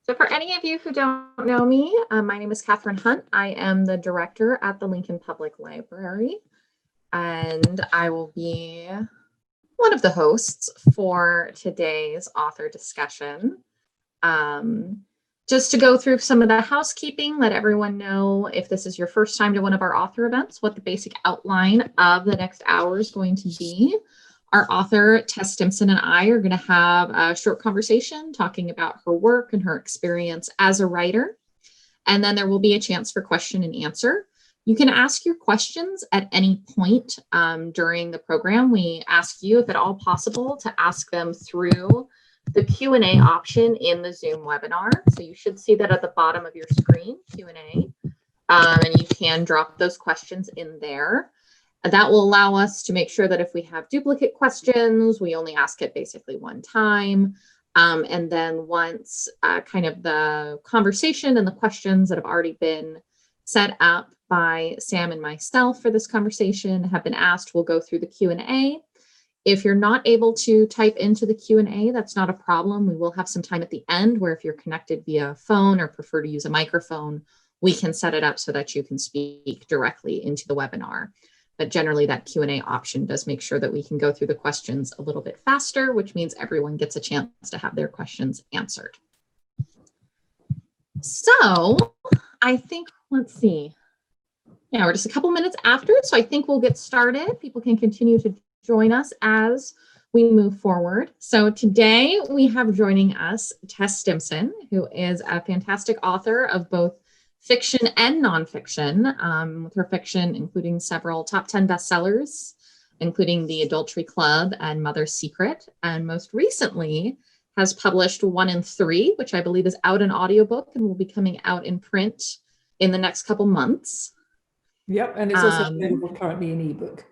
So for any of you who don't know me, my name is Kathryn Hunt. I am the director at the Lincoln Public Library, and I will be one of the hosts for today's author discussion. Just to go through some of the housekeeping, let everyone know if this is your first time to one of our author events, what the basic outline of the next hour is going to be. Our author, Tess Stimson, and I are going to have a short conversation talking about her work and her experience as a writer. And then there will be a chance for question and answer. You can ask your questions at any point during the program. We ask you, if at all possible, to ask them through the Q&A option in the Zoom webinar. So you should see that at the bottom of your screen, Q&A, and you can drop those questions in there. That will allow us to make sure that if we have duplicate questions, we only ask it basically one time. And then once kind of the conversation and the questions that have already been set up by Sam and myself for this conversation have been asked, we'll go through the Q&A. If you're not able to type into the Q&A, that's not a problem. We will have some time at the end where if you're connected via phone or prefer to use a microphone, we can set it up so that you can speak directly into the webinar. But generally that Q&A option does make sure that we can go through the questions a little bit faster, which means everyone gets a chance to have their questions answered. So I think, let's see. Yeah, we're just a couple minutes after, so I think we'll get started. People can continue to join us as we move forward. So today we have joining us Tess Stimson, who is a fantastic author of both fiction and nonfiction, with her fiction including several top 10 bestsellers, including The Adultery Club and Mother's Secret, and most recently has published 1 and 3, which I believe is out in audiobook and will be coming out in print in the next couple months. Yep, and it's also available currently in ebook.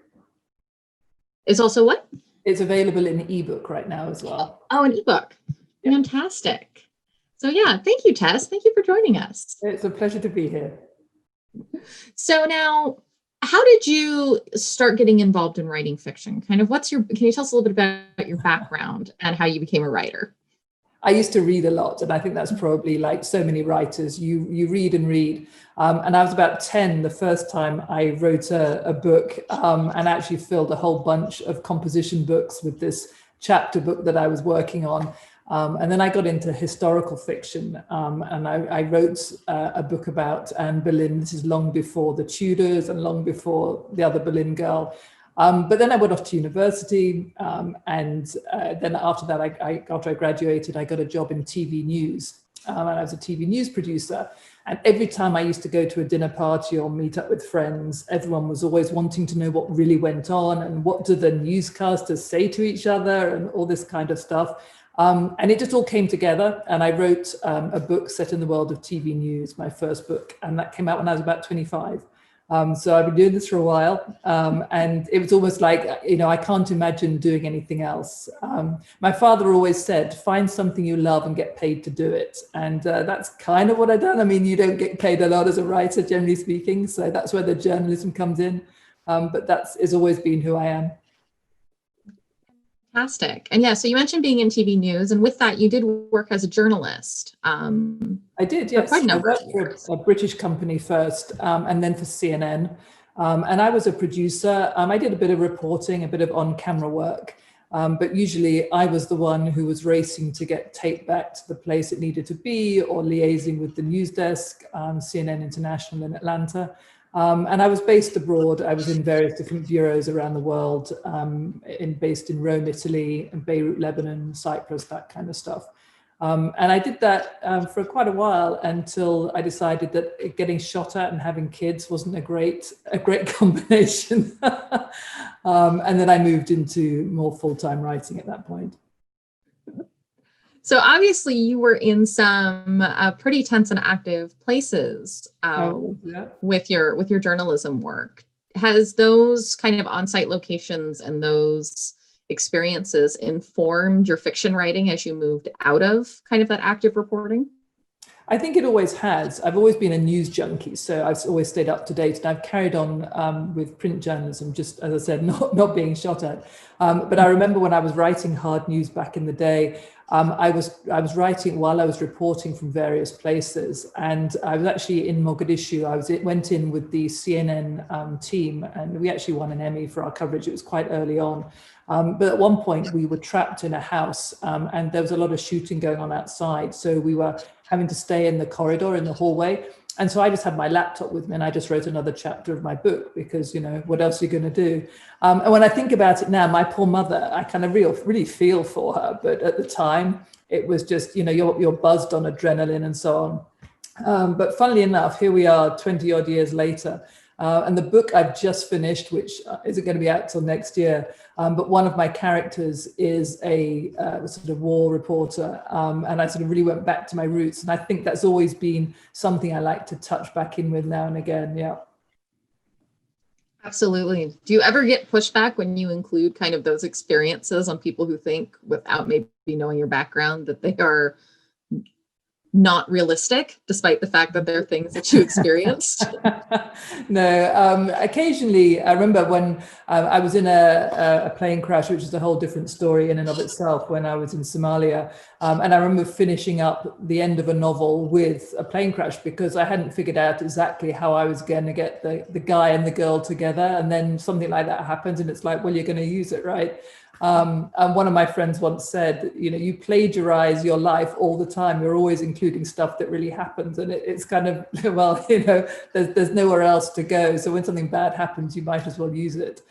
It's also what? It's available in ebook right now as well. Oh, an ebook. Yep. Fantastic. So yeah, thank you, Tess. Thank you for joining us. It's a pleasure to be here. So now, how did you start getting involved in writing fiction? Kind of can you tell us a little bit about your background and how you became a writer? I used to read a lot, and I think that's probably like so many writers. You read and read. And I was about 10 the first time I wrote a book and actually filled a whole bunch of composition books with this chapter book that I was working on. And then I got into historical fiction, and I wrote a book about Anne Boleyn. This is long before the Tudors and long before the other Boleyn girl. But then I went off to university, and then after that, after I graduated, I got a job in TV news, and I was a TV news producer. And every time I used to go to a dinner party or meet up with friends, everyone was always wanting to know what really went on and what do the newscasters say to each other and all this kind of stuff. And it just all came together, and I wrote a book set in the world of TV news, my first book, and that came out when I was about 25. So I've been doing this for a while, and it was almost like, I can't imagine doing anything else. My father always said, find something you love and get paid to do it. And that's kind of what I've done. I mean, you don't get paid a lot as a writer, generally speaking, so that's where the journalism comes in. But has always been who I am. Fantastic. And yeah, so you mentioned being in TV news, and with that, you did work as a journalist. I did, yes. I worked for a British company first, and then for CNN. And I was a producer. I did a bit of reporting, a bit of on-camera work, but usually I was the one who was racing to get tape back to the place it needed to be, or liaising with the news desk, CNN International in Atlanta. And I was based abroad. I was in various different bureaus around the world, based in Rome, Italy, and Beirut, Lebanon, Cyprus, that kind of stuff. And I did that for quite a while until I decided that getting shot at and having kids wasn't a great combination. And then I moved into more full-time writing at that point. So obviously you were in some pretty tense and active places with your journalism work. Has those kind of on-site locations and those experiences informed your fiction writing as you moved out of kind of that active reporting? I think it always has. I've always been a news junkie, so I've always stayed up to date, and I've carried on with print journalism, just as I said, not being shot at. But I remember when I was writing hard news back in the day, I was writing while I was reporting from various places, and I was actually in Mogadishu. Went in with the CNN team, and we actually won an Emmy for our coverage. It was quite early on. But at one point we were trapped in a house, and there was a lot of shooting going on outside. So we were having to stay in the corridor, in the hallway. And so I just had my laptop with me, and I just wrote another chapter of my book because, what else are you going to do? And when I think about it now, my poor mother, I kind of really feel for her. But at the time, it was just, you're buzzed on adrenaline and so on. But funnily enough, here we are 20 odd years later. And the book I've just finished, which isn't going to be out till next year, but one of my characters is a sort of war reporter, and I sort of really went back to my roots, and I think that's always been something I like to touch back in with now and again. Yeah. Absolutely. Do you ever get pushback when you include kind of those experiences on people who think, without maybe knowing your background, that they are not realistic, despite the fact that they're things that you experienced? No, occasionally. I remember when I was in a plane crash, which is a whole different story in and of itself, when I was in Somalia. And I remember finishing up the end of a novel with a plane crash because I hadn't figured out exactly how I was going to get the guy and the girl together. And then something like that happens, and it's like, well, you're going to use it, right? And one of my friends once said, you plagiarize your life all the time. You're always including stuff that really happens. And it's kind of, well, there's nowhere else to go. So when something bad happens, you might as well use it,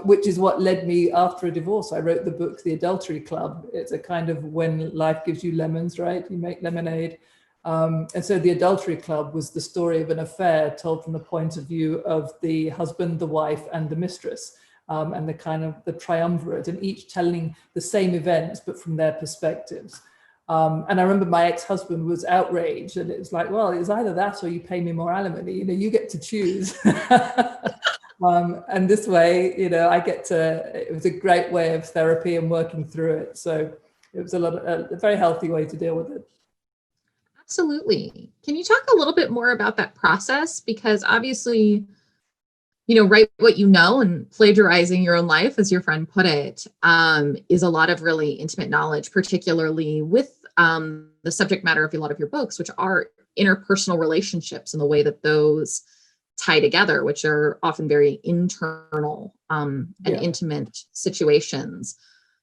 which is what led me after a divorce. I wrote the book, The Adultery Club. It's a kind of when life gives you lemons, right? You make lemonade. And so The Adultery Club was the story of an affair told from the point of view of the husband, the wife, and the mistress. And the kind of the triumvirate, and each telling the same events, but from their perspectives. And I remember my ex-husband was outraged, and it was like, well, it's either that or you pay me more alimony, you get to choose. And this way, it was a great way of therapy and working through it. So it was a very healthy way to deal with it. Absolutely. Can you talk a little bit more about that process? Because obviously, write what you know, and plagiarizing your own life, as your friend put it, is a lot of really intimate knowledge, particularly with the subject matter of a lot of your books, which are interpersonal relationships and the way that those tie together, which are often very internal and intimate situations.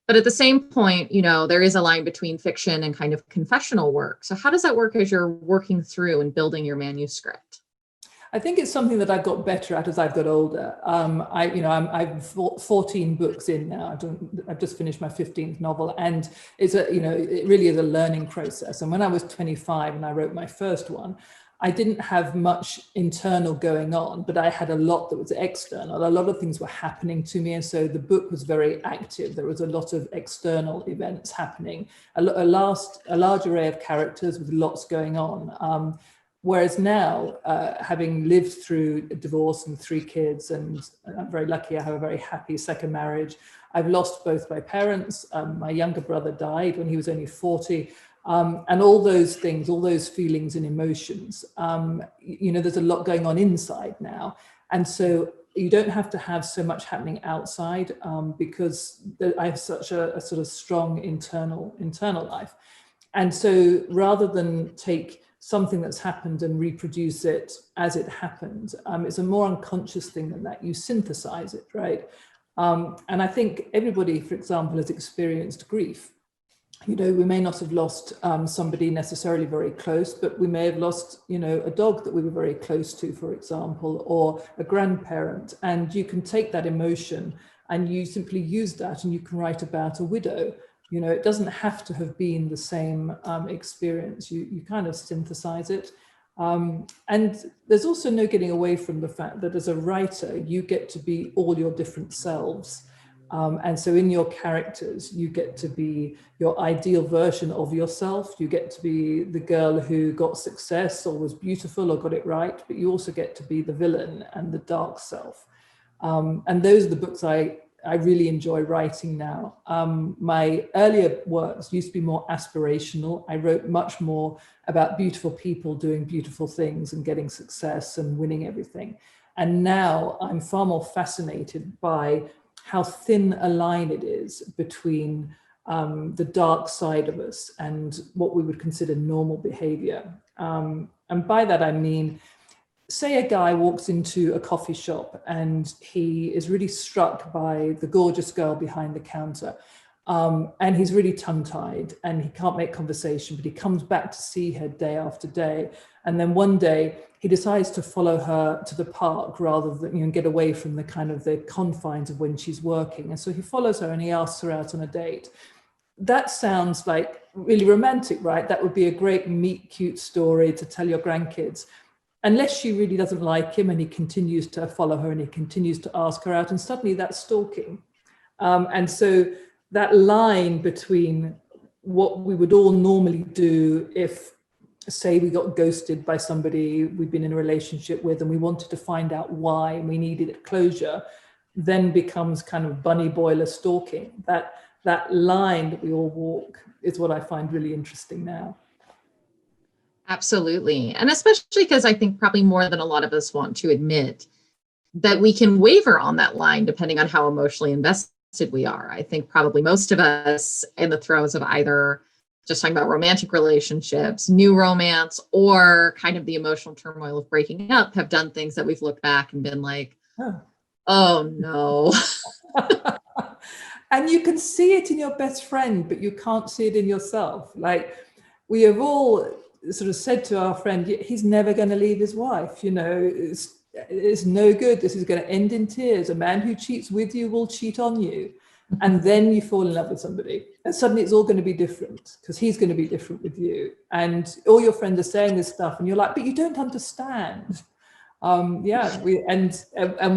But at the same point, there is a line between fiction and kind of confessional work. So how does that work as you're working through and building your manuscript? I think it's something that I've got better at as I've got older. I'm 14 books in now. I've just finished my 15th novel, and it really is a learning process. And when I was 25 and I wrote my first one, I didn't have much internal going on, but I had a lot that was external. A lot of things were happening to me, and so the book was very active. There was a lot of external events happening, a large array of characters with lots going on. Whereas now, having lived through a divorce and 3 kids, and I'm very lucky I have a very happy second marriage, I've lost both my parents. My younger brother died when he was only 40. And all those things, all those feelings and emotions, there's a lot going on inside now. And so you don't have to have so much happening outside because I have such a sort of strong internal life. And so rather than take something that's happened and reproduce it as it happened, it's a more unconscious thing than that. You synthesize it, right? And I think everybody, for example, has experienced grief. We may not have lost somebody necessarily very close, but we may have lost, a dog that we were very close to, for example, or a grandparent. And you can take that emotion and you simply use that, and you can write about a widow. It doesn't have to have been the same experience. You kind of synthesize it. And there's also no getting away from the fact that as a writer, you get to be all your different selves. And so in your characters, you get to be your ideal version of yourself. You get to be the girl who got success or was beautiful or got it right, but you also get to be the villain and the dark self. And those are the books I I really enjoy writing now. My earlier works used to be more aspirational. I wrote much more about beautiful people doing beautiful things and getting success and winning everything. And now I'm far more fascinated by how thin a line it is between the dark side of us and what we would consider normal behavior. And by that, I mean, say a guy walks into a coffee shop and he is really struck by the gorgeous girl behind the counter. And he's really tongue-tied and he can't make conversation, but he comes back to see her day after day. And then one day he decides to follow her to the park rather than, you know, get away from the kind of the confines of when she's working. And so he follows her and he asks her out on a date. That sounds like really romantic, right? That would be a great meet cute story to tell your grandkids. Unless she really doesn't like him and he continues to follow her and he continues to ask her out, and suddenly that's stalking. And so that line between what we would all normally do if, say, we got ghosted by somebody we've been in a relationship with and we wanted to find out why and we needed closure, then becomes kind of bunny boiler stalking. That line that we all walk is what I find really interesting now. Absolutely. And especially because I think probably more than a lot of us want to admit that we can waver on that line depending on how emotionally invested we are. I think probably most of us in the throes of either just talking about romantic relationships, new romance, or kind of the emotional turmoil of breaking up have done things that we've looked back and been like, oh no. And you can see it in your best friend, but you can't see it in yourself. Like, we have all sort of said to our friend, he's never going to leave his wife, you know, it's no good, this is going to end in tears, a man who cheats with you will cheat on you. And then you fall in love with somebody and suddenly it's all going to be different because he's going to be different with you, and all your friends are saying this stuff and you're like, but you don't understand. And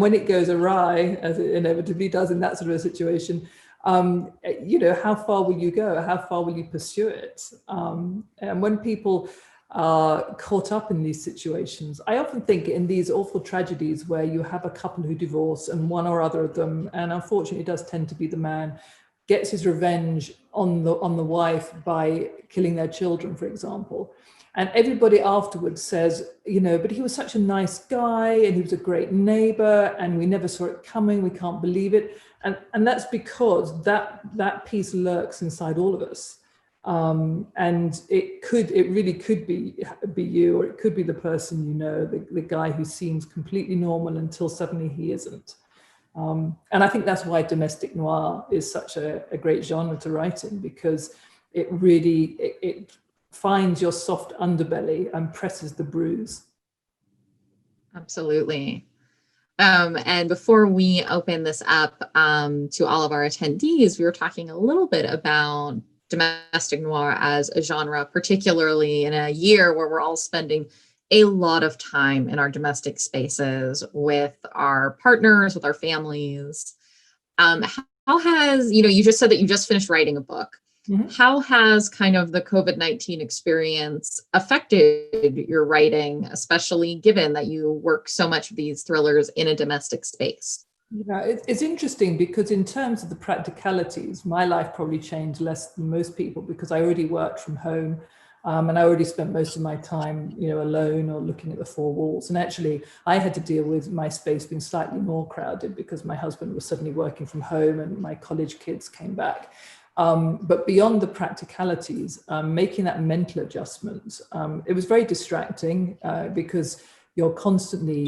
when it goes awry, as it inevitably does in that sort of a situation, you know, how far will you go? How far will you pursue it? And when people are caught up in these situations, I often think in these awful tragedies where you have a couple who divorce and one or other of them, and unfortunately it does tend to be the man, gets his revenge on the wife by killing their children, for example. And everybody afterwards says, you know, but he was such a nice guy and he was a great neighbor and we never saw it coming, we can't believe it. And that's because that piece lurks inside all of us. And it really could be you, or it could be the person, you know, the guy who seems completely normal until suddenly he isn't. And I think that's why domestic noir is such a great genre to write in, because it really, it finds your soft underbelly and presses the bruise. Absolutely. And before we open this up to all of our attendees, we were talking a little bit about domestic noir as a genre, particularly in a year where we're all spending a lot of time in our domestic spaces with our partners, with our families. How has, you know, you just said that you just finished writing a book. Mm-hmm. How has kind of the COVID-19 experience affected your writing, especially given that you work so much of these thrillers in a domestic space? Yeah, it's interesting because in terms of the practicalities, my life probably changed less than most people because I already worked from home, and I already spent most of my time, you know, alone or looking at the four walls. And actually, I had to deal with my space being slightly more crowded because my husband was suddenly working from home and my college kids came back. But beyond the practicalities, making that mental adjustment, it was very distracting because you're constantly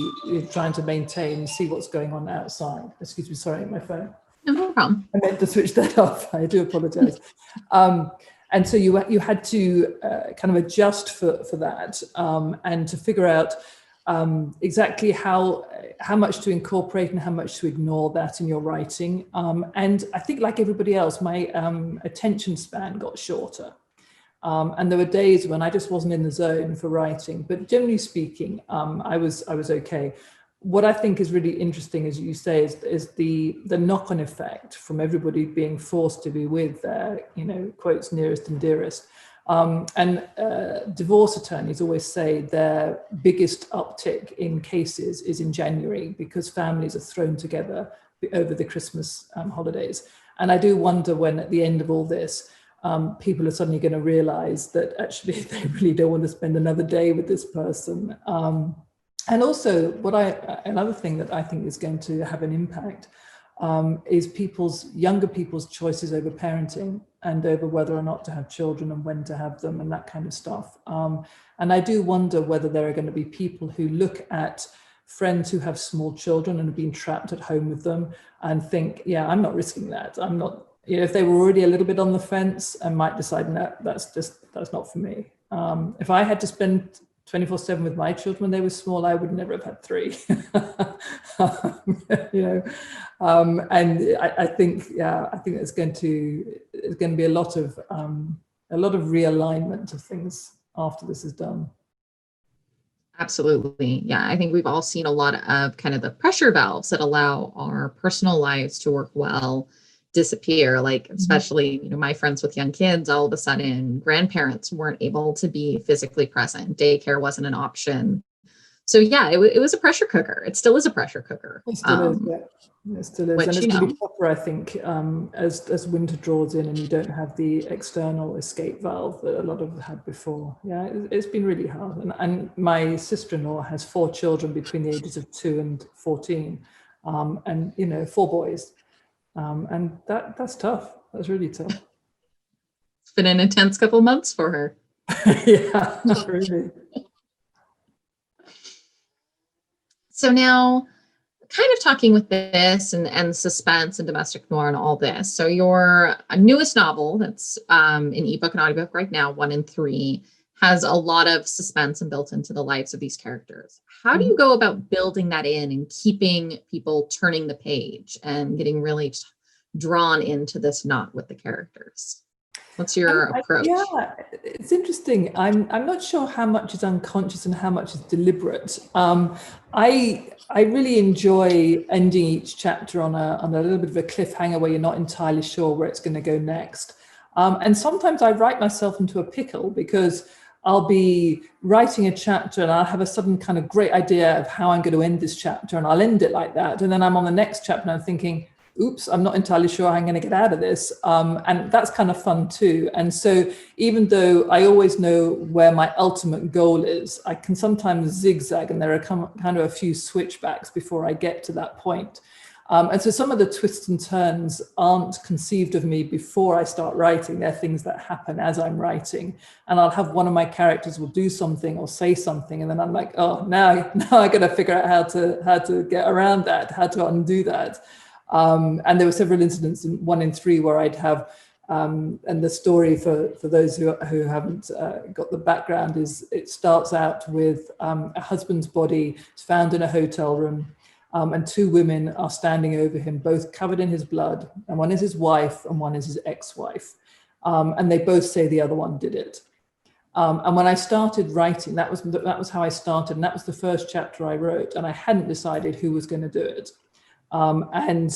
trying to maintain, see what's going on outside. Excuse me, sorry, my phone. No problem. I meant to switch that off. I do apologize. And so you had to kind of adjust for that and to figure out exactly how much to incorporate and how much to ignore that in your writing. And I think, like everybody else, my attention span got shorter. And there were days when I just wasn't in the zone for writing, but generally speaking, I was okay. What I think is really interesting, as you say, is the knock-on effect from everybody being forced to be with their, you know, quotes, nearest and dearest. And divorce attorneys always say their biggest uptick in cases is in January because families are thrown together over the Christmas holidays. And I do wonder when at the end of all this, people are suddenly going to realize that actually they really don't want to spend another day with this person. And also another thing that I think is going to have an impact is younger people's choices over parenting and over whether or not to have children and when to have them and that kind of stuff. And I do wonder whether there are going to be people who look at friends who have small children and have been trapped at home with them and think, yeah, I'm not risking that. I'm not, if they were already a little bit on the fence, I might decide, no, that's not for me. If I had to spend 24/7 with my children when they were small, I would never have had 3. And I think it's going to be a lot of realignment of things after this is done. Absolutely. Yeah. I think we've all seen a lot of kind of the pressure valves that allow our personal lives to work well disappear. Like, especially, my friends with young kids, all of a sudden grandparents weren't able to be physically present. Daycare wasn't an option. So yeah, it was a pressure cooker. It still is a pressure cooker. It still is, yeah. It still is. Which, and it's going to be tougher, I think, as winter draws in and you don't have the external escape valve that a lot of had before. Yeah, it's been really hard. And my sister-in-law has 4 children between the ages of 2 and 14, and 4 boys. And that's tough. That's really tough. It's been an intense couple of months for her. Yeah, really. So now, kind of talking with this and suspense and domestic noir and all this. So your newest novel that's in ebook and audiobook right now, 1 and 3, has a lot of suspense and built into the lives of these characters. How do you go about building that in and keeping people turning the page and getting really drawn into this knot with the characters? What's your approach? Yeah, it's interesting. I'm not sure how much is unconscious and how much is deliberate. I really enjoy ending each chapter on a little bit of a cliffhanger where you're not entirely sure where it's going to go next. And sometimes I write myself into a pickle because I'll be writing a chapter and I'll have a sudden kind of great idea of how I'm going to end this chapter, and I'll end it like that. And then I'm on the next chapter and I'm thinking, oops, I'm not entirely sure how I'm going to get out of this. And that's kind of fun too. And so even though I always know where my ultimate goal is, I can sometimes zigzag and there are kind of a few switchbacks before I get to that point. And so some of the twists and turns aren't conceived of me before I start writing. They're things that happen as I'm writing. And I'll have one of my characters will do something or say something. And then I'm like, oh, now I got to figure out how to get around that, how to undo that. And there were several incidents in 1 and 3 where I'd have, and the story for those who haven't got the background is it starts out with a husband's body is found in a hotel room, and 2 women are standing over him, both covered in his blood, and one is his wife and one is his ex-wife, and they both say the other one did it. And when I started writing, that was how I started, and that was the first chapter I wrote, and I hadn't decided who was going to do it. And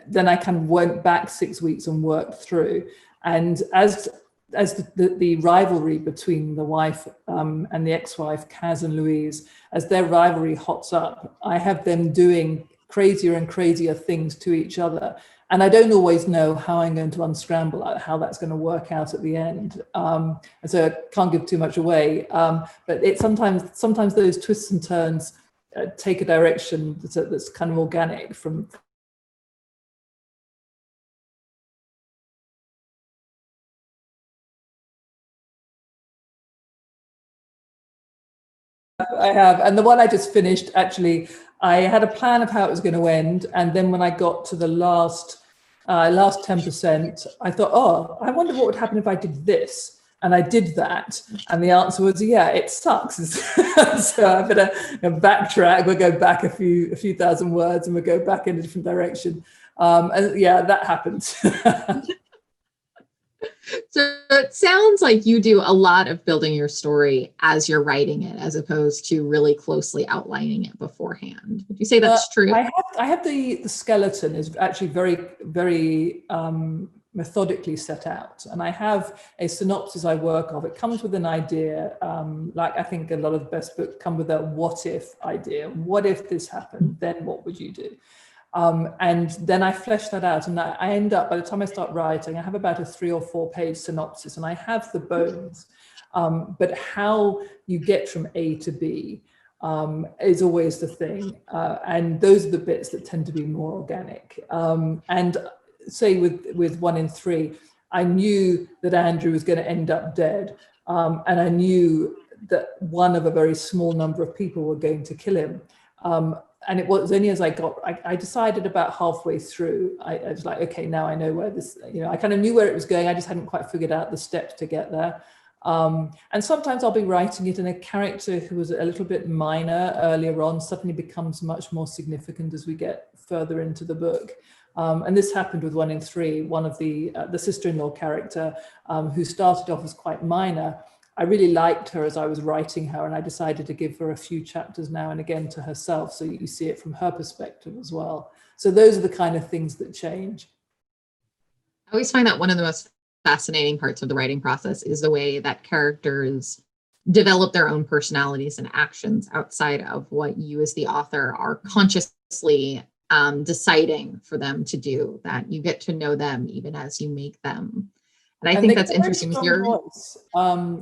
then I kind of went back 6 weeks and worked through. And as the rivalry between the wife and the ex-wife, Kaz and Louise, as their rivalry hots up, I have them doing crazier and crazier things to each other. And I don't always know how I'm going to unscramble out, how that's going to work out at the end. And so I can't give too much away. But it sometimes those twists and turns take a direction that's kind of organic from. I have, and the one I just finished, actually, I had a plan of how it was going to end, and then when I got to the last 10%, I thought, oh, I wonder what would happen if I did this. And I did that, and the answer was, yeah, it sucks. So I better backtrack. We'll go back a few thousand words, and we'll go back in a different direction. And yeah, that happens. So it sounds like you do a lot of building your story as you're writing it, as opposed to really closely outlining it beforehand. Would you say that's true? I have the skeleton is actually very, very methodically set out, and I have a synopsis I work off. It comes with an idea, like I think a lot of the best books come with a what if idea. What if this happened? Then what would you do? And then I flesh that out, and I end up, by the time I start writing, I have about a 3 or 4 page synopsis, and I have the bones. But how you get from A to B is always the thing. And those are the bits that tend to be more organic. And say with 1 in 3, I knew that Andrew was going to end up dead. And I knew that one of a very small number of people were going to kill him. And it was only as I decided about halfway through, I was like, okay, now I know where this, I kind of knew where it was going. I just hadn't quite figured out the steps to get there. And sometimes I'll be writing it, and a character who was a little bit minor earlier on suddenly becomes much more significant as we get further into the book. And this happened with 1 in 3, one of the sister-in-law character who started off as quite minor. I really liked her as I was writing her, and I decided to give her a few chapters now and again to herself, so you see it from her perspective as well. So those are the kind of things that change. I always find that one of the most fascinating parts of the writing process is the way that characters develop their own personalities and actions outside of what you as the author are consciously deciding for them to do, that you get to know them even as you make them. And I think that's interesting with your voice.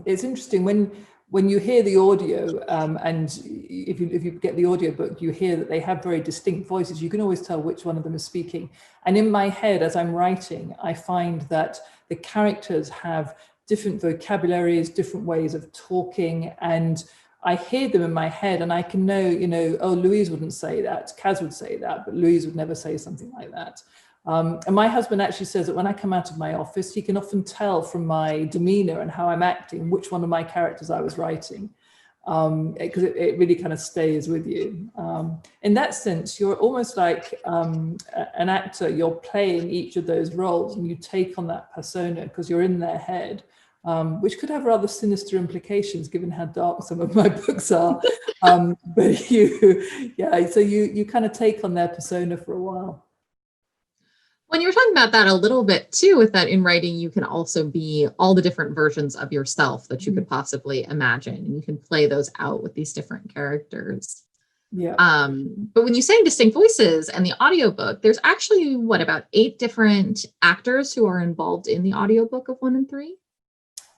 It's interesting when you hear the audio, and if you get the audiobook, you hear that they have very distinct voices. You can always tell which one of them is speaking. And in my head, as I'm writing, I find that the characters have different vocabularies, different ways of talking, and I hear them in my head, and I can know, oh, Louise wouldn't say that, Kaz would say that, but Louise would never say something like that. And my husband actually says that when I come out of my office, he can often tell from my demeanor and how I'm acting which one of my characters I was writing, because it really kind of stays with you. In that sense, you're almost like an actor. You're playing each of those roles, and you take on that persona because you're in their head, which could have rather sinister implications given how dark some of my books are. But so you kind of take on their persona for a while. When you were talking about that a little bit too, with that in writing, you can also be all the different versions of yourself that you could possibly imagine, and you can play those out with these different characters. Yeah. But when you say distinct voices and the audiobook, there's actually about 8 different actors who are involved in the audiobook of 1 in 3?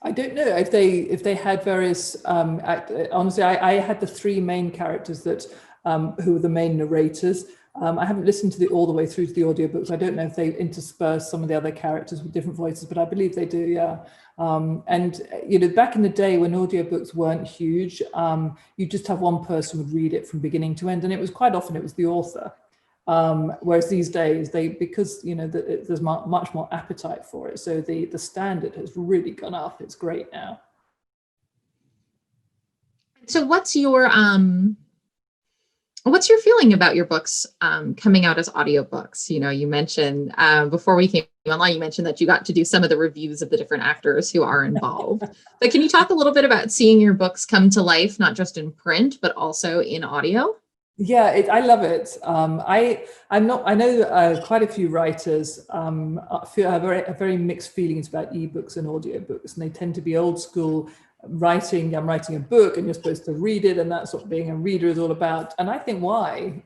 I don't know if they had various honestly, I had the 3 main characters that who were the main narrators. I haven't listened to all the way through to the audiobooks. I don't know if they intersperse some of the other characters with different voices, but I believe they do, yeah. And back in the day when audiobooks weren't huge, you just have one person would read it from beginning to end, and it was quite often it was the author. Whereas these days, because there's much more appetite for it, so the standard has really gone up. It's great now. So what's your feeling about your books coming out as audiobooks? You mentioned before we came online, you mentioned that you got to do some of the reviews of the different actors who are involved. But can you talk a little bit about seeing your books come to life, not just in print, but also in audio? Yeah, I love it. I know quite a few writers have very mixed feelings about ebooks and audiobooks, and they tend to be old school. I'm writing a book and you're supposed to read it, and that's what being a reader is all about. And I think why,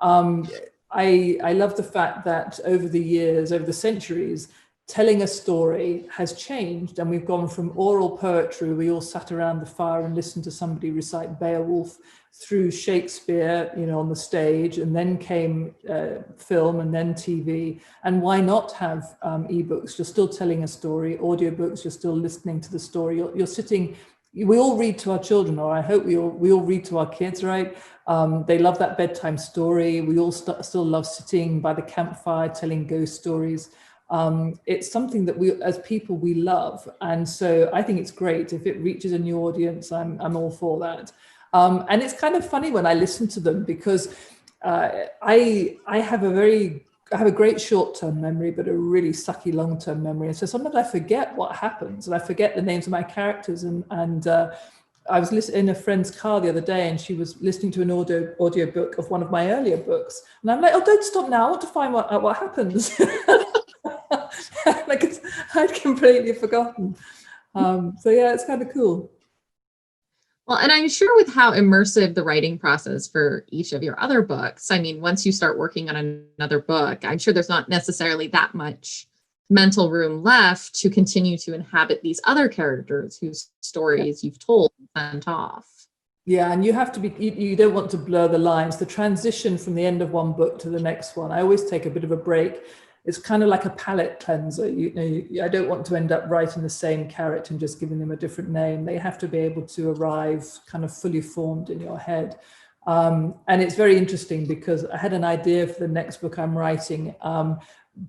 I love the fact that over the years, over the centuries, telling a story has changed, and we've gone from oral poetry, we all sat around the fire and listened to somebody recite Beowulf, through Shakespeare, on the stage, and then came film and then TV. And why not have ebooks? You're still telling a story. Audiobooks, you're still listening to the story. You're sitting. We all read to our children, or I hope we all read to our kids, right? They love that bedtime story. We all still love sitting by the campfire telling ghost stories. It's something that we, as people, we love, and so I think it's great if it reaches a new audience. I'm all for that. And it's kind of funny when I listen to them, because I have a great short-term memory, but a really sucky long-term memory. And so sometimes I forget what happens, and I forget the names of my characters. And I was listening in a friend's car the other day, and she was listening to an audiobook of one of my earlier books. And I'm like, oh, don't stop now. I want to find what happens. Like I'd completely forgotten. So yeah, it's kind of cool. Well, and I'm sure with how immersive the writing process for each of your other books, I mean, once you start working on another book, I'm sure there's not necessarily that much mental room left to continue to inhabit these other characters whose stories you've told and sent off. Yeah, and you have to be, you don't want to blur the lines. The transition from the end of one book to the next one, I always take a bit of a break. It's kind of like a palette cleanser. I don't want to end up writing the same character and just giving them a different name. They have to be able to arrive kind of fully formed in your head. And it's very interesting because I had an idea for the next book I'm writing,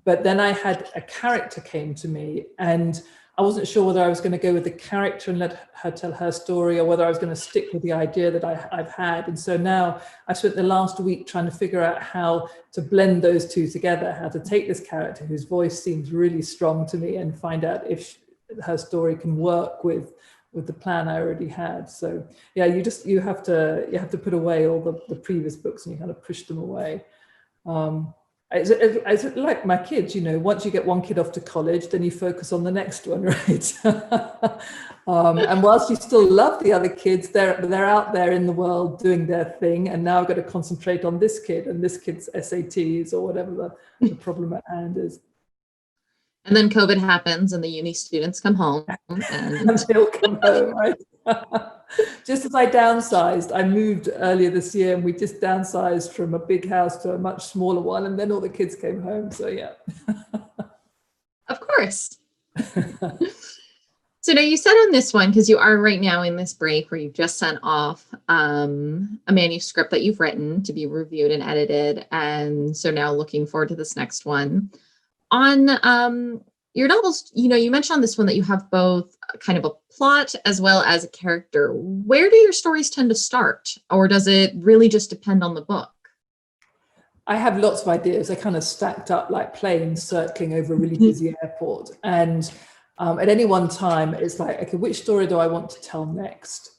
but then I had a character came to me, and I wasn't sure whether I was going to go with the character and let her tell her story, or whether I was going to stick with the idea that I've had. And so now I've spent the last week trying to figure out how to blend those two together, how to take this character whose voice seems really strong to me and find out if her story can work with the plan I already had. So yeah, you have to put away all the previous books and you kind of push them away. It's like my kids, once you get one kid off to college, then you focus on the next one, right? And whilst you still love the other kids, they're out there in the world doing their thing. And now I've got to concentrate on this kid and this kid's SATs or whatever the problem at hand is. And then COVID happens and the uni students come home. And they'll come home, right? Just as I downsized, I moved earlier this year, and we just downsized from a big house to a much smaller one, and then all the kids came home. So yeah. Of course. So now you said on this one, because you are right now in this break where you've just sent off a manuscript that you've written to be reviewed and edited, and so now looking forward to this next one. On your novels, you mentioned on this one that you have both kind of a plot as well as a character. Where do your stories tend to start, or does it really just depend on the book? I have lots of ideas. They're kind of stacked up like planes circling over a really busy airport. And at any one time, it's like, okay, which story do I want to tell next?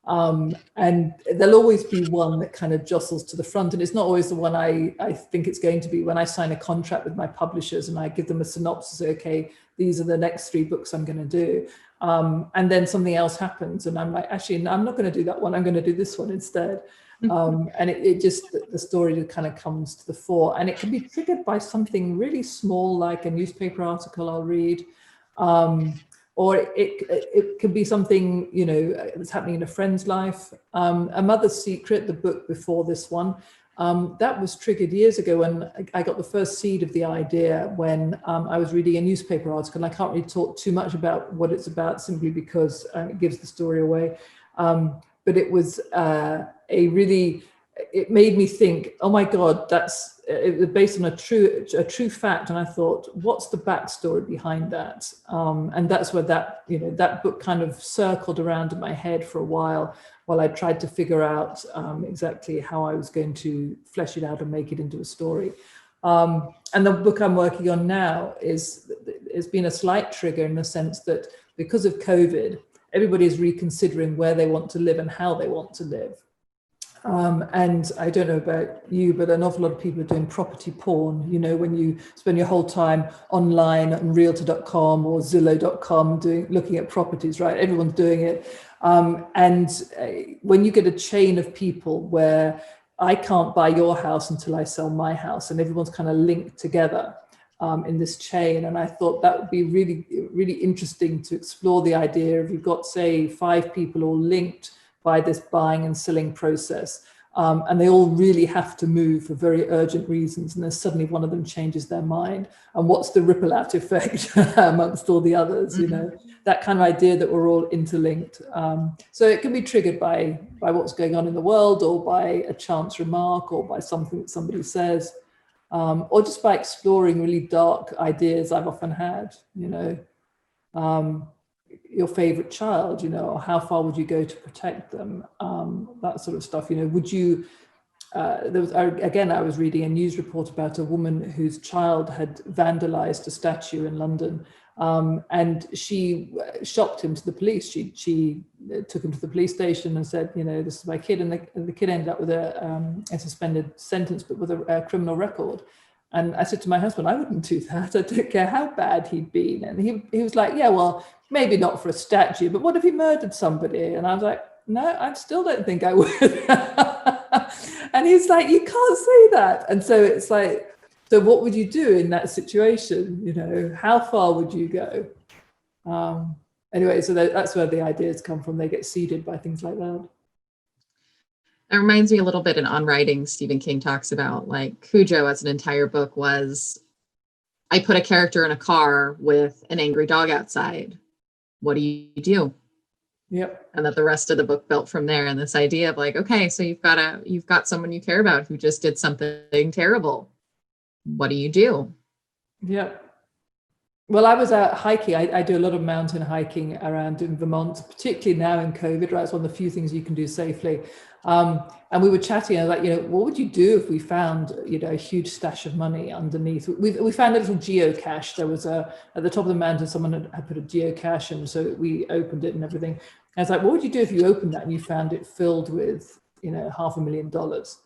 And there'll always be one that kind of jostles to the front, and it's not always the one I think it's going to be. When I sign a contract with my publishers and I give them a synopsis, okay, these are the next 3 books I'm going to do, and then something else happens and I'm like, actually, no, I'm not going to do that one, I'm going to do this one instead. And it just, the story kind of comes to the fore, and it can be triggered by something really small, like a newspaper article I'll read, or it could be something, that's happening in a friend's life. A Mother's Secret, the book before this one, that was triggered years ago when I got the first seed of the idea when I was reading a newspaper article. And I can't really talk too much about what it's about simply because it gives the story away. But it was it made me think, oh my God, it was based on a true fact. And I thought, what's the backstory behind that? And that's where that book kind of circled around in my head for a while I tried to figure out exactly how I was going to flesh it out and make it into a story. And the book I'm working on now has been a slight trigger in the sense that because of COVID, everybody is reconsidering where they want to live and how they want to live. And I don't know about you, but an awful lot of people are doing property porn, when you spend your whole time online on realtor.com or zillow.com looking at properties, right? Everyone's doing it. And when you get a chain of people where I can't buy your house until I sell my house, and everyone's kind of linked together in this chain. And I thought that would be really, really interesting to explore the idea if you've got, say, 5 people all linked by this buying and selling process, and they all really have to move for very urgent reasons, and then suddenly one of them changes their mind, and what's the ripple out effect amongst all the others? That kind of idea that we're all interlinked. So it can be triggered by what's going on in the world, or by a chance remark, or by something that somebody says, or just by exploring really dark ideas I've often had. Your favorite child, or how far would you go to protect them, that sort of stuff. Would you I was reading a news report about a woman whose child had vandalized a statue in London, and she shopped him to the police. She took him to the police station and said, this is my kid, and the kid ended up with a suspended sentence, but with a criminal record. And I said to my husband, I wouldn't do that. I don't care how bad he'd been. And he was like, yeah, well, maybe not for a statue, but what if he murdered somebody? And I was like, no, I still don't think I would. And he's like, you can't say that. And so it's like, so what would you do in that situation? You know, how far would you go? Anyway, so that's where the ideas come from. They get seeded by things like that. It reminds me a little bit in On Writing, Stephen King talks about like Cujo as an entire book was, I put a character in a car with an angry dog outside. What do you do? Yep. And that the rest of the book built from there. And this idea of like, okay, so you've got someone you care about who just did something terrible. What do you do? Yep. Well, I was out hiking. I do a lot of mountain hiking around in Vermont, particularly now in COVID, right? It's one of the few things you can do safely. And we were chatting, and like, you know, what would you do if we found, you know, a huge stash of money underneath? We found a little geocache. There was at the top of the mountain, someone had put a geocache, and so we opened it and everything. And I was like, what would you do if you opened that and you found it filled with, you know, $500,000?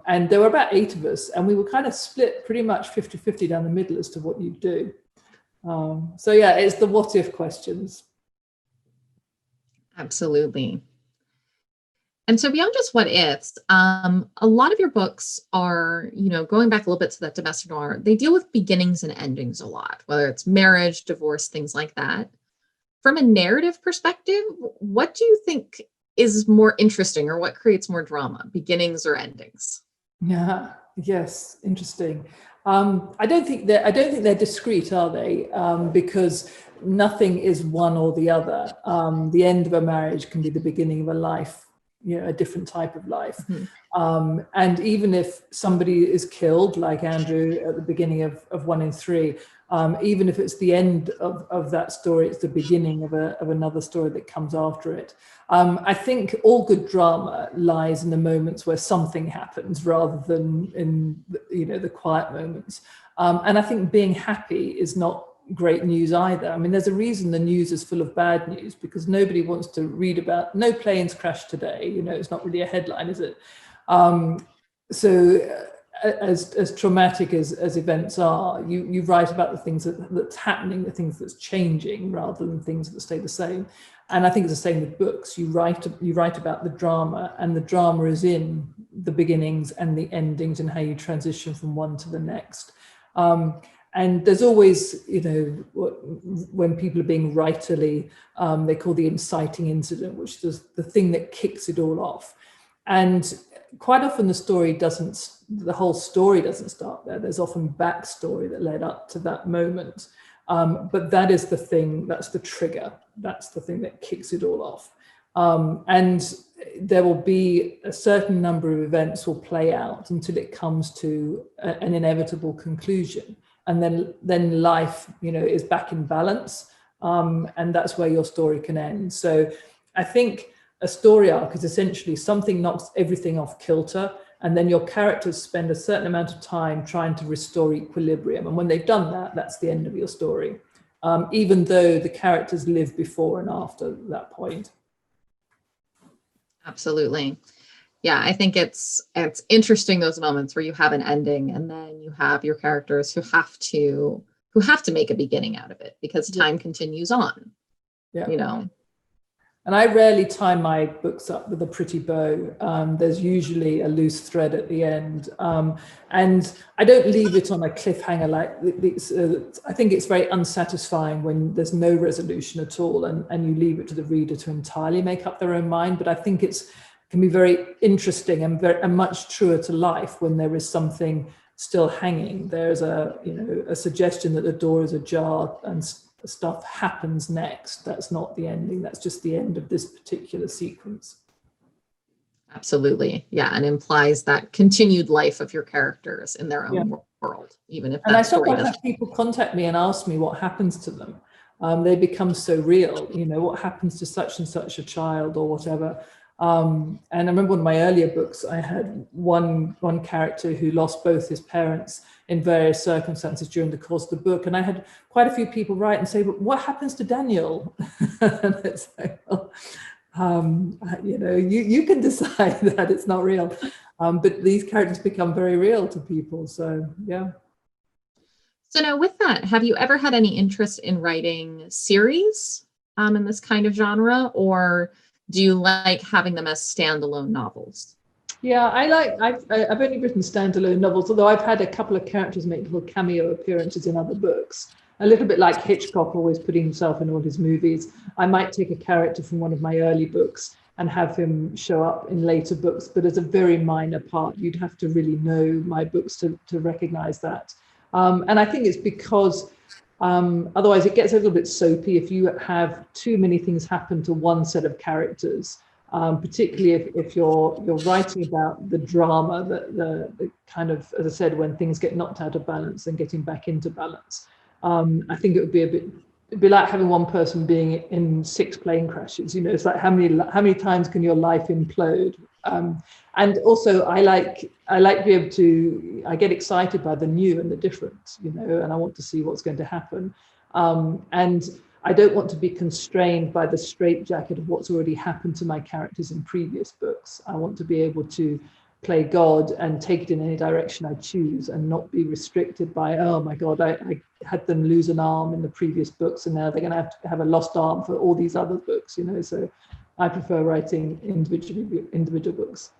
And there were about 8 of us, and we were kind of split pretty much 50-50 down the middle as to what you'd do. So yeah, it's the what if questions. Absolutely. And so beyond just what ifs, a lot of your books are, you know, going back a little bit to that domestic noir, they deal with beginnings and endings a lot, whether it's marriage, divorce, things like that. From a narrative perspective, what do you think is more interesting, or what creates more drama, beginnings or endings? Yeah, yes, interesting. I don't think they're discrete, are they? Because nothing is one or the other. The end of a marriage can be the beginning of a life, you know, a different type of life. Mm-hmm. And even if somebody is killed, like Andrew at the beginning of 1 in 3, even if it's the end of that story, it's the beginning of another story that comes after it. I think all good drama lies in the moments where something happens rather than in, you know, the quiet moments. And I think being happy is not great news either. I mean, there's a reason the news is full of bad news, because nobody wants to read about no planes crashed today. You know, it's not really a headline, is it? So as traumatic as events are, you write about the things that's happening, the things that's changing, rather than things that stay the same. And I think it's the same with books. You write about the drama, and the drama is in the beginnings and the endings and how you transition from one to the next. And there's always, you know, when people are being writerly, they call the inciting incident, which is the thing that kicks it all off. And quite often the whole story doesn't start there. There's often backstory that led up to that moment. But that is the thing, that's the trigger. That's the thing that kicks it all off. And there will be a certain number of events will play out until it comes to an inevitable conclusion. And then life, you know, is back in balance. And that's where your story can end. So I think a story arc is essentially something knocks everything off kilter, and then your characters spend a certain amount of time trying to restore equilibrium. And when they've done that, that's the end of your story, even though the characters live before and after that point. Absolutely. Yeah, I think it's interesting, those moments where you have an ending and then you have your characters who have to make a beginning out of it, because time continues on. Yeah. You know. And I rarely tie my books up with a pretty bow. There's usually a loose thread at the end. And I don't leave it on a cliffhanger. I think it's very unsatisfying when there's no resolution at all, and you leave it to the reader to entirely make up their own mind. But I think it can be very interesting and much truer to life when there is something still hanging. There's a suggestion that the door is ajar and stuff happens next. That's not the ending. That's just the end of this particular sequence. Absolutely. Yeah. And implies that continued life of your characters in their own world, even if and I sometimes have people contact me and ask me what happens to them. They become so real, you know, what happens to such and such a child or whatever. And I remember one of my earlier books, I had one character who lost both his parents in various circumstances during the course of the book. And I had quite a few people write and say, but what happens to Daniel? And it's like, well, you know, you can decide that it's not real. But these characters become very real to people. So, yeah. So now with that, have you ever had any interest in writing series in this kind of genre? Or Do you like having them as standalone novels? Yeah, I've only written standalone novels, although I've had a couple of characters make little cameo appearances in other books. A little bit like Hitchcock always putting himself in all his movies. I might take a character from one of my early books and have him show up in later books, but as a very minor part. You'd have to really know my books to recognize that. And I think it's because otherwise it gets a little bit soapy if you have too many things happen to one set of characters. Particularly if you're writing about the drama, the kind of, as I said, when things get knocked out of balance and getting back into balance. I think it would be it'd be like having one person being in 6 plane crashes. You know, it's like how many times can your life implode? And also, I like to be able to. I get excited by the new and the different. You know, and I want to see what's going to happen. And I don't want to be constrained by the straitjacket of what's already happened to my characters in previous books. I want to be able to play God and take it in any direction I choose and not be restricted by, oh my God, I had them lose an arm in the previous books and now they're going to have a lost arm for all these other books, you know. So I prefer writing individual books.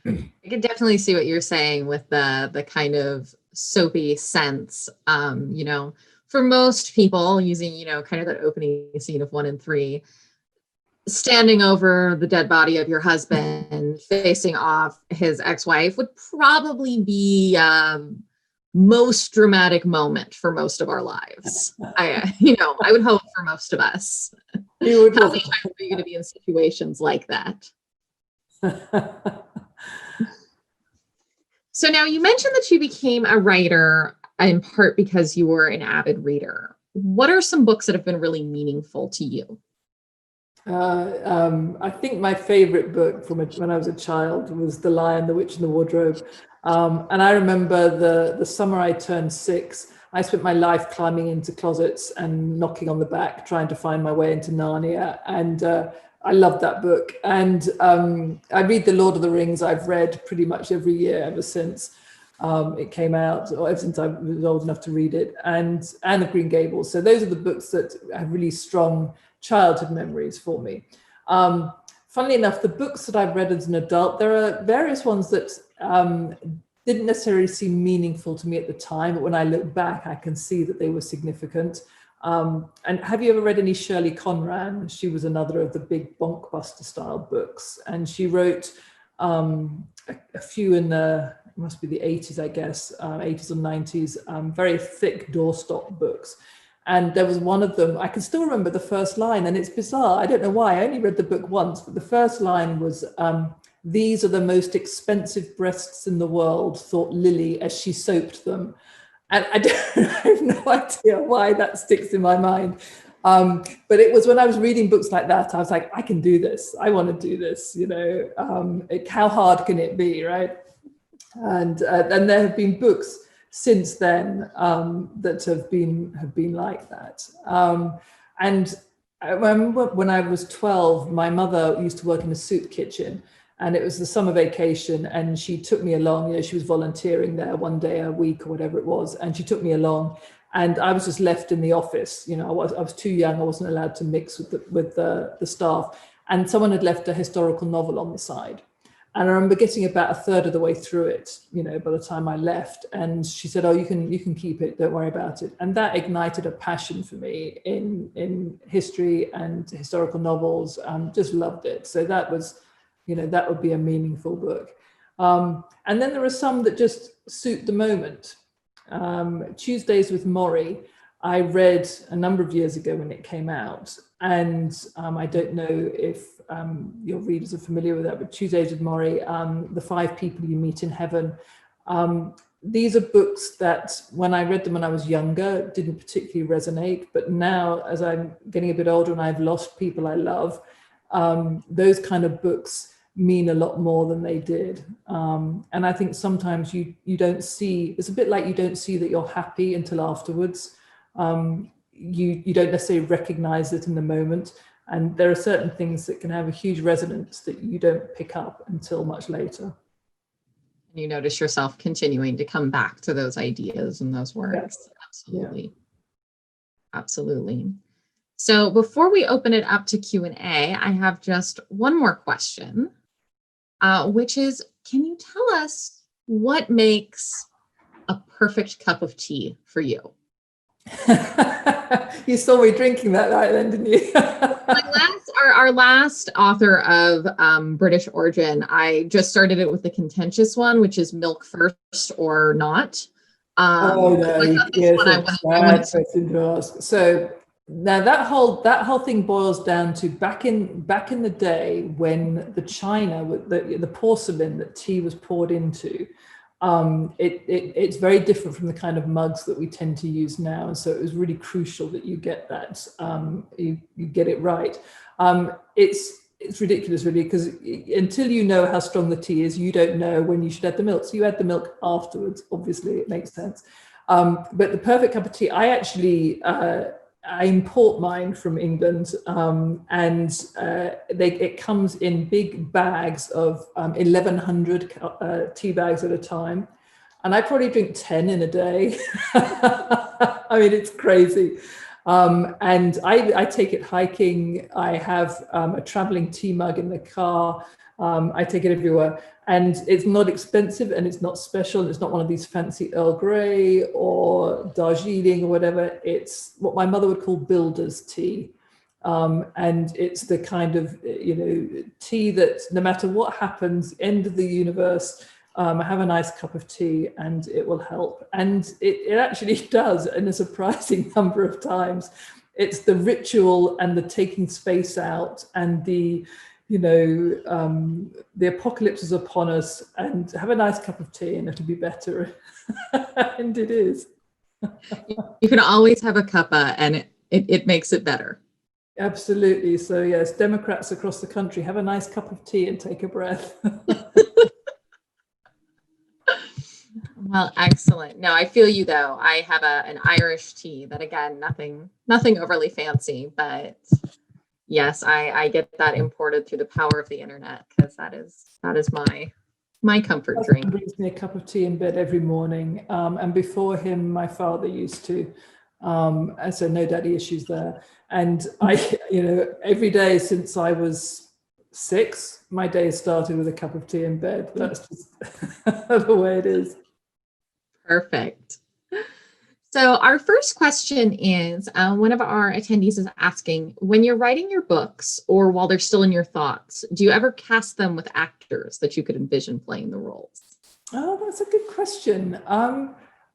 I can definitely see what you're saying with the kind of soapy sense. You know, for most people using, you know, kind of that opening scene of 1 and 3, standing over the dead body of your husband, facing off his ex-wife would probably be most dramatic moment for most of our lives. You know, I would hope for most of us. You would How many times are you going to be in situations like that? So now you mentioned that you became a writer in part because you were an avid reader. What are some books that have been really meaningful to you? I think my favorite book from when I was a child was The Lion, the Witch, and the Wardrobe. And I remember the summer I turned 6, I spent my life climbing into closets and knocking on the back, trying to find my way into Narnia. And I loved that book. And I read The Lord of the Rings. I've read pretty much every year ever since it came out, or ever since I was old enough to read it, and The Green Gables. So those are the books that have really strong childhood memories for me. Funnily enough, the books that I've read as an adult, there are various ones that didn't necessarily seem meaningful to me at the time, but when I look back, I can see that they were significant. And have you ever read any Shirley Conran? She was another of the big Bonkbuster style books, and she wrote a few in the, it must be the 80s, I guess, 80s or 90s, very thick doorstop books. And there was one of them, I can still remember the first line, and it's bizarre. I don't know why, I only read the book once, but the first line was, "These are the most expensive breasts in the world, thought Lily as she soaped them." And I have no idea why that sticks in my mind. But it was when I was reading books like that, I was like, I can do this. I want to do this, you know. How hard can it be, right? And there have been books since then that have been like that. And I remember when I was 12, my mother used to work in a soup kitchen, and it was the summer vacation, and she took me along. You know, she was volunteering there one day a week or whatever it was, and she took me along, and I was just left in the office. You know, I was too young; I wasn't allowed to mix with the staff, and someone had left a historical novel on the side. And I remember getting about a third of the way through it, you know, by the time I left. And she said, "Oh, you can keep it. Don't worry about it." And that ignited a passion for me in history and historical novels. Just loved it. So that was, you know, that would be a meaningful book. And then there are some that just suit the moment. Tuesdays with Maury, I read a number of years ago when it came out. And I don't know if your readers are familiar with that, but Tuesdays with Maury, The 5 People You Meet in Heaven. These are books that when I read them when I was younger, didn't particularly resonate. But now, as I'm getting a bit older and I've lost people I love, those kind of books mean a lot more than they did. And I think sometimes you don't see, it's a bit like you don't see that you're happy until afterwards. You don't necessarily recognize it in the moment. And there are certain things that can have a huge resonance that you don't pick up until much later. You notice yourself continuing to come back to those ideas and those works. Yeah. Absolutely. Yeah. Absolutely. So before we open it up to Q&A, I have just one more question, which is, can you tell us what makes a perfect cup of tea for you? You saw me drinking that night then, didn't you? Our last author of British origin, I just started it with the contentious one, which is milk first or not. Oh no, yes, a bad question to ask. So now that whole thing boils down to back in the day when the china, the porcelain that tea was poured into, it's very different from the kind of mugs that we tend to use now, and so it was really crucial that you get that, you get it right. It's ridiculous, really, because until you know how strong the tea is, you don't know when you should add the milk. So you add the milk afterwards. Obviously, it makes sense. But the perfect cup of tea, I actually I import mine from England, and it comes in big bags of 1,100 tea bags at a time. And I probably drink 10 in a day. I mean, it's crazy. And I take it hiking. I have a traveling tea mug in the car. I take it everywhere. And it's not expensive and it's not special. It's not one of these fancy Earl Grey or Darjeeling or whatever. It's what my mother would call builder's tea. And it's the kind of, tea that no matter what happens, end of the universe, have a nice cup of tea and it will help. And it actually does in a surprising number of times. It's the ritual and the taking space out and the apocalypse is upon us, and have a nice cup of tea and it'll be better. And it is. You can always have a cuppa and it makes it better. Absolutely. So yes, Democrats across the country, have a nice cup of tea and take a breath. Well, excellent. No, I feel you though. I have an Irish tea that, again, nothing overly fancy, but yes, I get that imported through the power of the internet, because that is my comfort drink. He brings me a cup of tea in bed every morning, and before him, my father used to, and so no daddy issues there. And I, every day since I was 6, my day started with a cup of tea in bed. That's just the way it is. Perfect. So our first question is, one of our attendees is asking, when you're writing your books or while they're still in your thoughts, do you ever cast them with actors that you could envision playing the roles? Oh, that's a good question.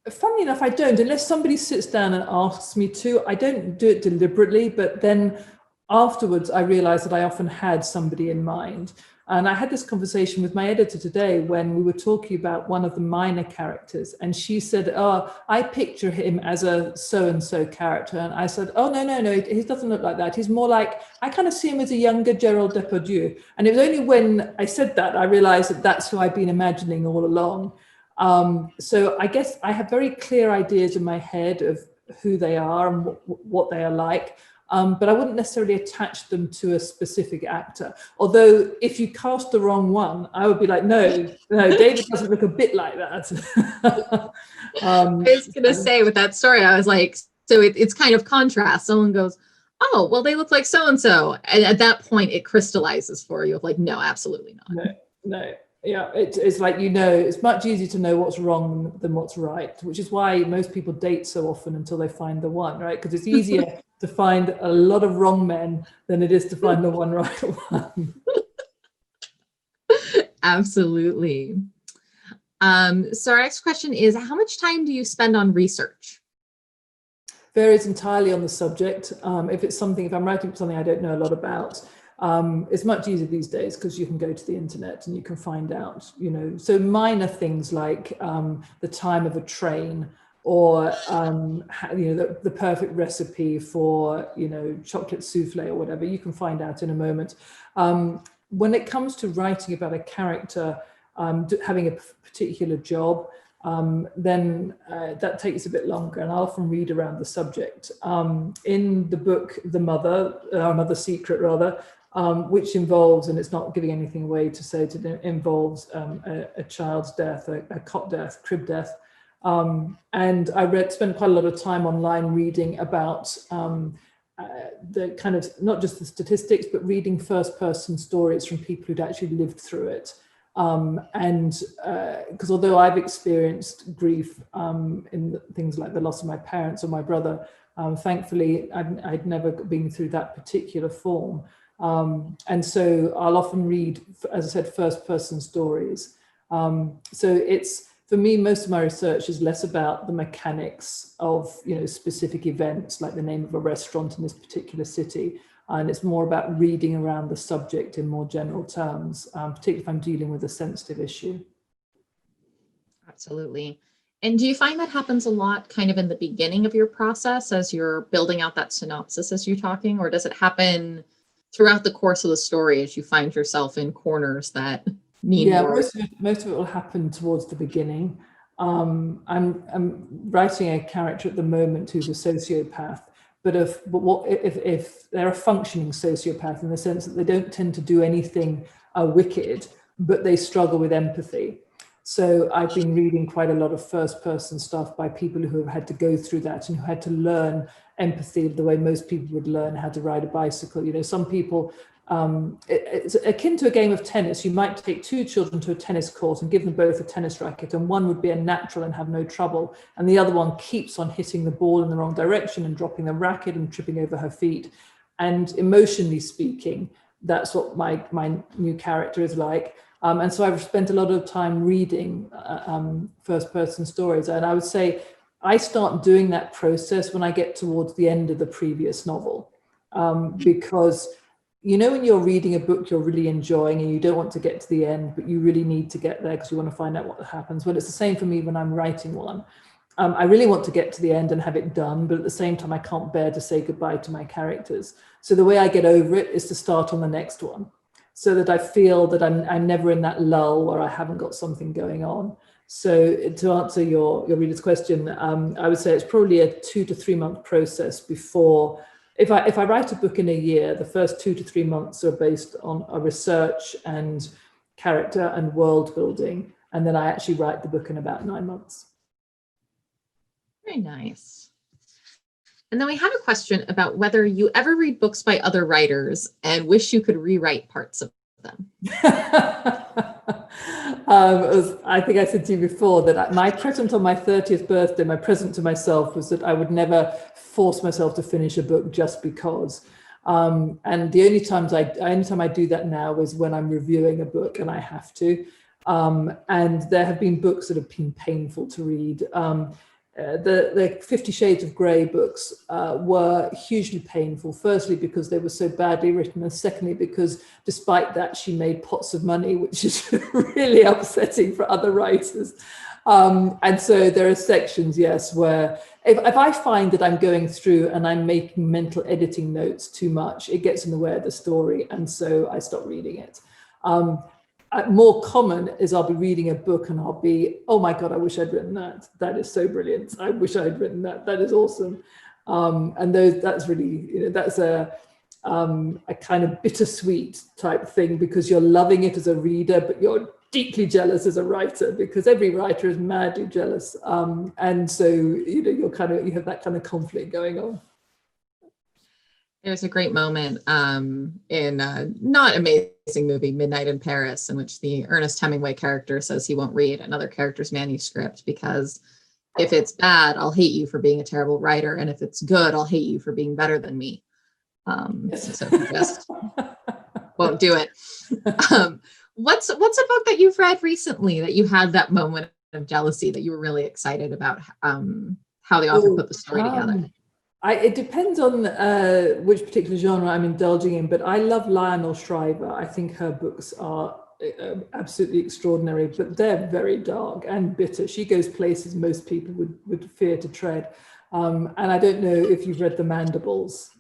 Funny enough, I don't, unless somebody sits down and asks me to. I don't do it deliberately, but then afterwards I realized that I often had somebody in mind. And I had this conversation with my editor today when we were talking about one of the minor characters, and she said, "Oh, I picture him as a so-and-so character." And I said, "Oh, no, he doesn't look like that. He's more like, I kind of see him as a younger Gerald Depardieu." And it was only when I said that I realized that that's who I've been imagining all along. So I guess I have very clear ideas in my head of who they are and what they are like. But I wouldn't necessarily attach them to a specific actor. Although if you cast the wrong one, I would be like, no, David doesn't look a bit like that. I was going to say with that story, I was like, so it's kind of contrast. Someone goes, oh, well, they look like so-and-so. And at that point, it crystallizes for you of like, no, absolutely not. No. Yeah, it's like, it's much easier to know what's wrong than what's right, which is why most people date so often until they find the one, right? Because it's easier to find a lot of wrong men than it is to find the one right one. Absolutely. So our next question is, how much time do you spend on research? Varies entirely on the subject. If I'm writing something I don't know a lot about, it's much easier these days because you can go to the internet and you can find out, so minor things like the time of a train, or the perfect recipe for chocolate souffle or whatever, you can find out in a moment. When it comes to writing about a character having a particular job, then that takes a bit longer, and I'll often read around the subject. In the book The Mother, Mother's Secret rather, which involves, and it's not giving anything away to say, it involves a child's death, a cot death, crib death. And I spent quite a lot of time online reading about the kind of, not just the statistics, but reading first person stories from people who'd actually lived through it. Because although I've experienced grief in things like the loss of my parents or my brother, thankfully I'd never been through that particular form. And so I'll often read, as I said, first person stories. So it's, for me, most of my research is less about the mechanics of, you know, specific events, like the name of a restaurant in this particular city. And it's more about reading around the subject in more general terms, particularly if I'm dealing with a sensitive issue. Absolutely. And do you find that happens a lot kind of in the beginning of your process as you're building out that synopsis as you're talking, or does it happen throughout the course of the story as you find yourself in corners that need more? Most of it will happen towards the beginning. I'm writing a character at the moment who's a sociopath, but if they're a functioning sociopath in the sense that they don't tend to do anything wicked, but they struggle with empathy. So I've been reading quite a lot of first person stuff by people who have had to go through that and who had to learn empathy the way most people would learn how to ride a bicycle. You know, some people, it's akin to a game of tennis. You might take two children to a tennis court and give them both a tennis racket, and one would be a natural and have no trouble, and the other one keeps on hitting the ball in the wrong direction and dropping the racket and tripping over her feet. And emotionally speaking, that's what my new character is like. And so I've spent a lot of time reading first person stories. And I would say I start doing that process when I get towards the end of the previous novel. Because, you know, when you're reading a book you're really enjoying and you don't want to get to the end, but you really need to get there because you want to find out what happens. Well, it's the same for me when I'm writing one. I really want to get to the end and have it done, but at the same time, I can't bear to say goodbye to my characters. So the way I get over it is to start on the next one, so that I feel that I'm never in that lull where I haven't got something going on. So to answer your reader's question, I would say it's probably a 2 to 3 month process before, if I write a book in a year, the first 2 to 3 months are based on a research and character and world building. And then I actually write the book in about 9 months. Very nice. And then we have a question about whether you ever read books by other writers and wish you could rewrite parts of them. I think I said to you before that my present on my 30th birthday, my present to myself was that I would never force myself to finish a book just because. And the only time I do that now is when I'm reviewing a book and I have to. And there have been books that have been painful to read. The 50 Shades of Grey books were hugely painful, firstly because they were so badly written, and secondly because despite that she made pots of money, which is really upsetting for other writers. And so there are sections, yes, where if I find that I'm going through and I'm making mental editing notes too much, it gets in the way of the story, and so I stop reading it. More common is I'll be reading a book and I'll be, oh my God, I wish I'd written that. That is so brilliant. I wish I'd written that. That is awesome. And that's really, you know, that's a kind of bittersweet type thing, because you're loving it as a reader, but you're deeply jealous as a writer, because every writer is madly jealous. And so, you know, you have that kind of conflict going on. There's a great moment in a not amazing movie, Midnight in Paris, in which the Ernest Hemingway character says he won't read another character's manuscript because if it's bad, I'll hate you for being a terrible writer. And if it's good, I'll hate you for being better than me. So he just won't do it. What's a book that you've read recently that you had that moment of jealousy that you were really excited about how the author put the story together? It depends on which particular genre I'm indulging in, but I love Lionel Shriver. I think her books are absolutely extraordinary, but they're very dark and bitter. She goes places most people would fear to tread. And I don't know if you've read The Mandibles.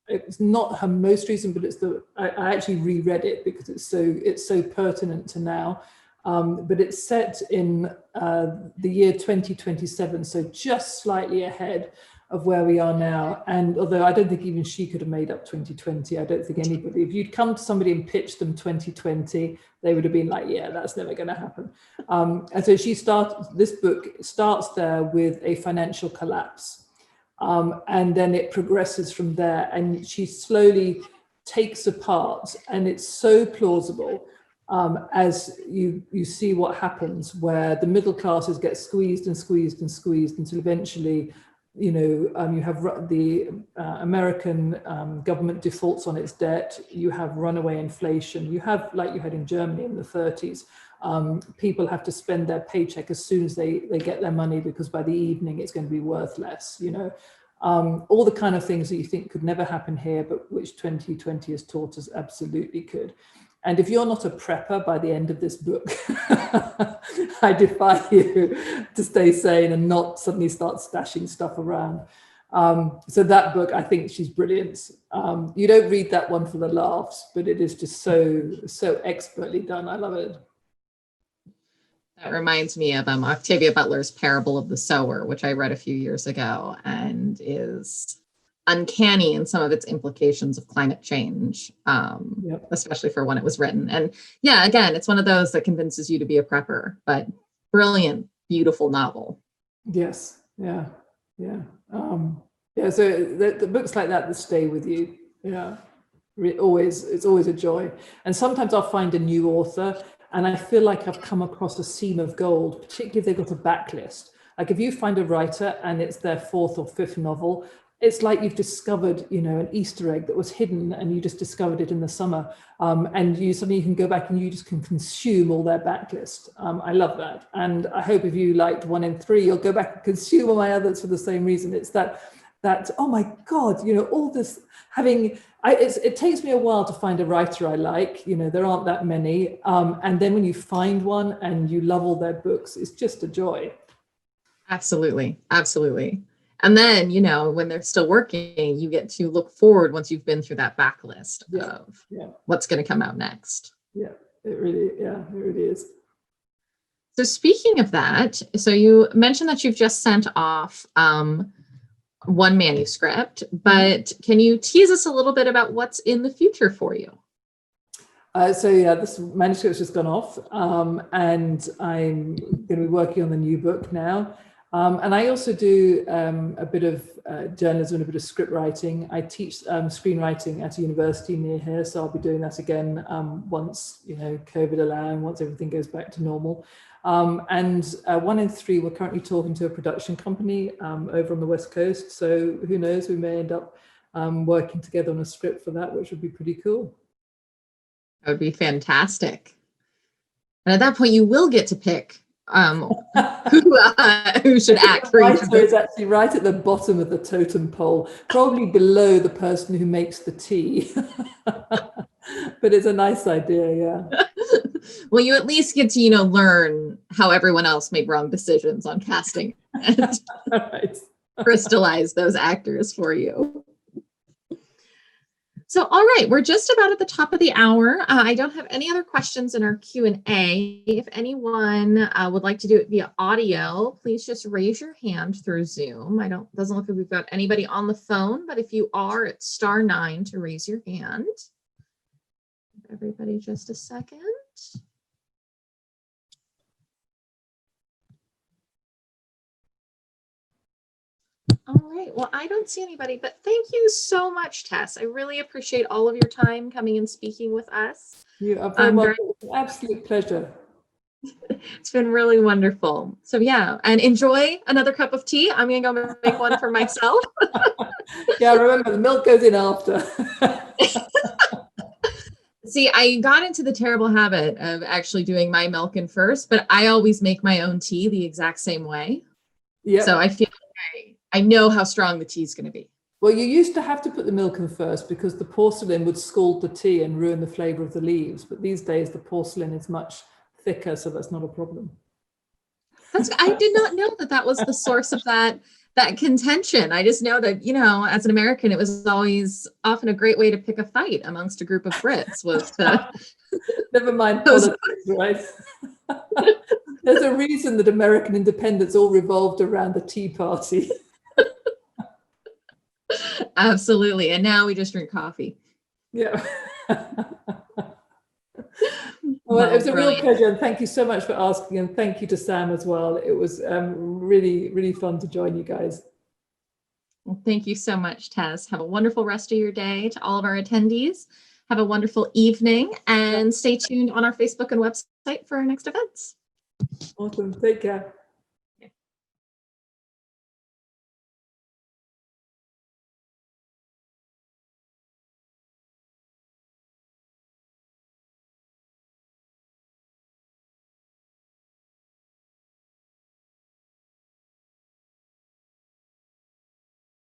It's not her most recent, but I actually reread it because it's so pertinent to now. But it's set in the year 2027, so just slightly ahead of where we are now. And although I don't think even she could have made up 2020, I don't think anybody, if you'd come to somebody and pitched them 2020, they would have been like, yeah, that's never going to happen. And so this book starts there with a financial collapse. And then it progresses from there, and she slowly takes apart, and it's so plausible as you see what happens, where the middle classes get squeezed and squeezed and squeezed until eventually, you know, you have the American government defaults on its debt, you have runaway inflation, you have, like you had in Germany in the 30s, people have to spend their paycheck as soon as they get their money, because by the evening it's going to be worth less, you know. All the kind of things that you think could never happen here, but which 2020 has taught us absolutely could. And if you're not a prepper by the end of this book, I defy you to stay sane and not suddenly start stashing stuff around. So that book, I think she's brilliant. You don't read that one for the laughs, but it is just so expertly done. I love it. That reminds me of Octavia Butler's Parable of the Sower, which I read a few years ago and is uncanny in some of its implications of climate change, especially for when it was written. And yeah, again, it's one of those that convinces you to be a prepper, but brilliant, beautiful novel. Yes, yeah. So the books like that stay with you. Yeah, it's always a joy. And sometimes I'll find a new author and I feel like I've come across a seam of gold, particularly if they've got a backlist. Like if you find a writer and it's their 4th or 5th novel, it's like you've discovered, you know, an Easter egg that was hidden and you just discovered it in the summer. And you suddenly can go back and you just can consume all their backlist. I love that. And I hope if you liked 1 in 3, you'll go back and consume all my others for the same reason. It's that, oh my God, you know, all this it takes me a while to find a writer I like, you know, there aren't that many. And then when you find one and you love all their books, it's just a joy. Absolutely. Absolutely. And then, you know, when they're still working, you get to look forward once you've been through that backlist of what's going to come out next. Yeah, it really is. So speaking of that, so you mentioned that you've just sent off one manuscript, but can you tease us a little bit about what's in the future for you? This manuscript's just gone off, and I'm going to be working on the new book now. And I also do a bit of journalism and a bit of script writing. I teach screenwriting at a university near here, so I'll be doing that again once, you know, COVID allowing, once everything goes back to normal. And 1 in 3, we're currently talking to a production company over on the West Coast. So who knows, we may end up working together on a script for that, which would be pretty cool. That would be fantastic. And at that point, you will get to pick who should act for each of them. Is actually right at the bottom of the totem pole, probably below the person who makes the tea. But it's a nice idea, yeah. Well, you at least get to, you know, learn how everyone else made wrong decisions on casting and Right. crystallize those actors for you. So, all right, we're just about at the top of the hour. I don't have any other questions in our Q&A. If anyone would like to do it via audio, please just raise your hand through Zoom. Doesn't look like we've got anybody on the phone, but if you are, it's *9 to raise your hand. Give everybody just a second. All right, well, I don't see anybody, but thank you so much, Tess. I really appreciate all of your time coming and speaking with us. You are very welcome. It's an absolute pleasure. It's been really wonderful. So yeah, and enjoy another cup of tea. I'm gonna go make one for myself. Yeah, remember the milk goes in after. See, I got into the terrible habit of actually doing my milk in first, but I always make my own tea the exact same way. Yeah. So I feel like I know how strong the tea is going to be. Well, you used to have to put the milk in first because the porcelain would scald the tea and ruin the flavor of the leaves. But these days, the porcelain is much thicker, so that's not a problem. I did not know that was the source of that contention. I just know that, you know, as an American, it was always often a great way to pick a fight amongst a group of Brits was to... Never mind politics, right? There's a reason that American independence all revolved around the Tea Party. Absolutely. And now we just drink coffee. Yeah. Well, it was a real pleasure, and thank you so much for asking, and thank you to Sam as well. It was really, really fun to join you guys. Well, thank you so much, Tess. Have a wonderful rest of your day. To all of our attendees, have a wonderful evening, and stay tuned on our Facebook and website for our next events. Awesome. Take care.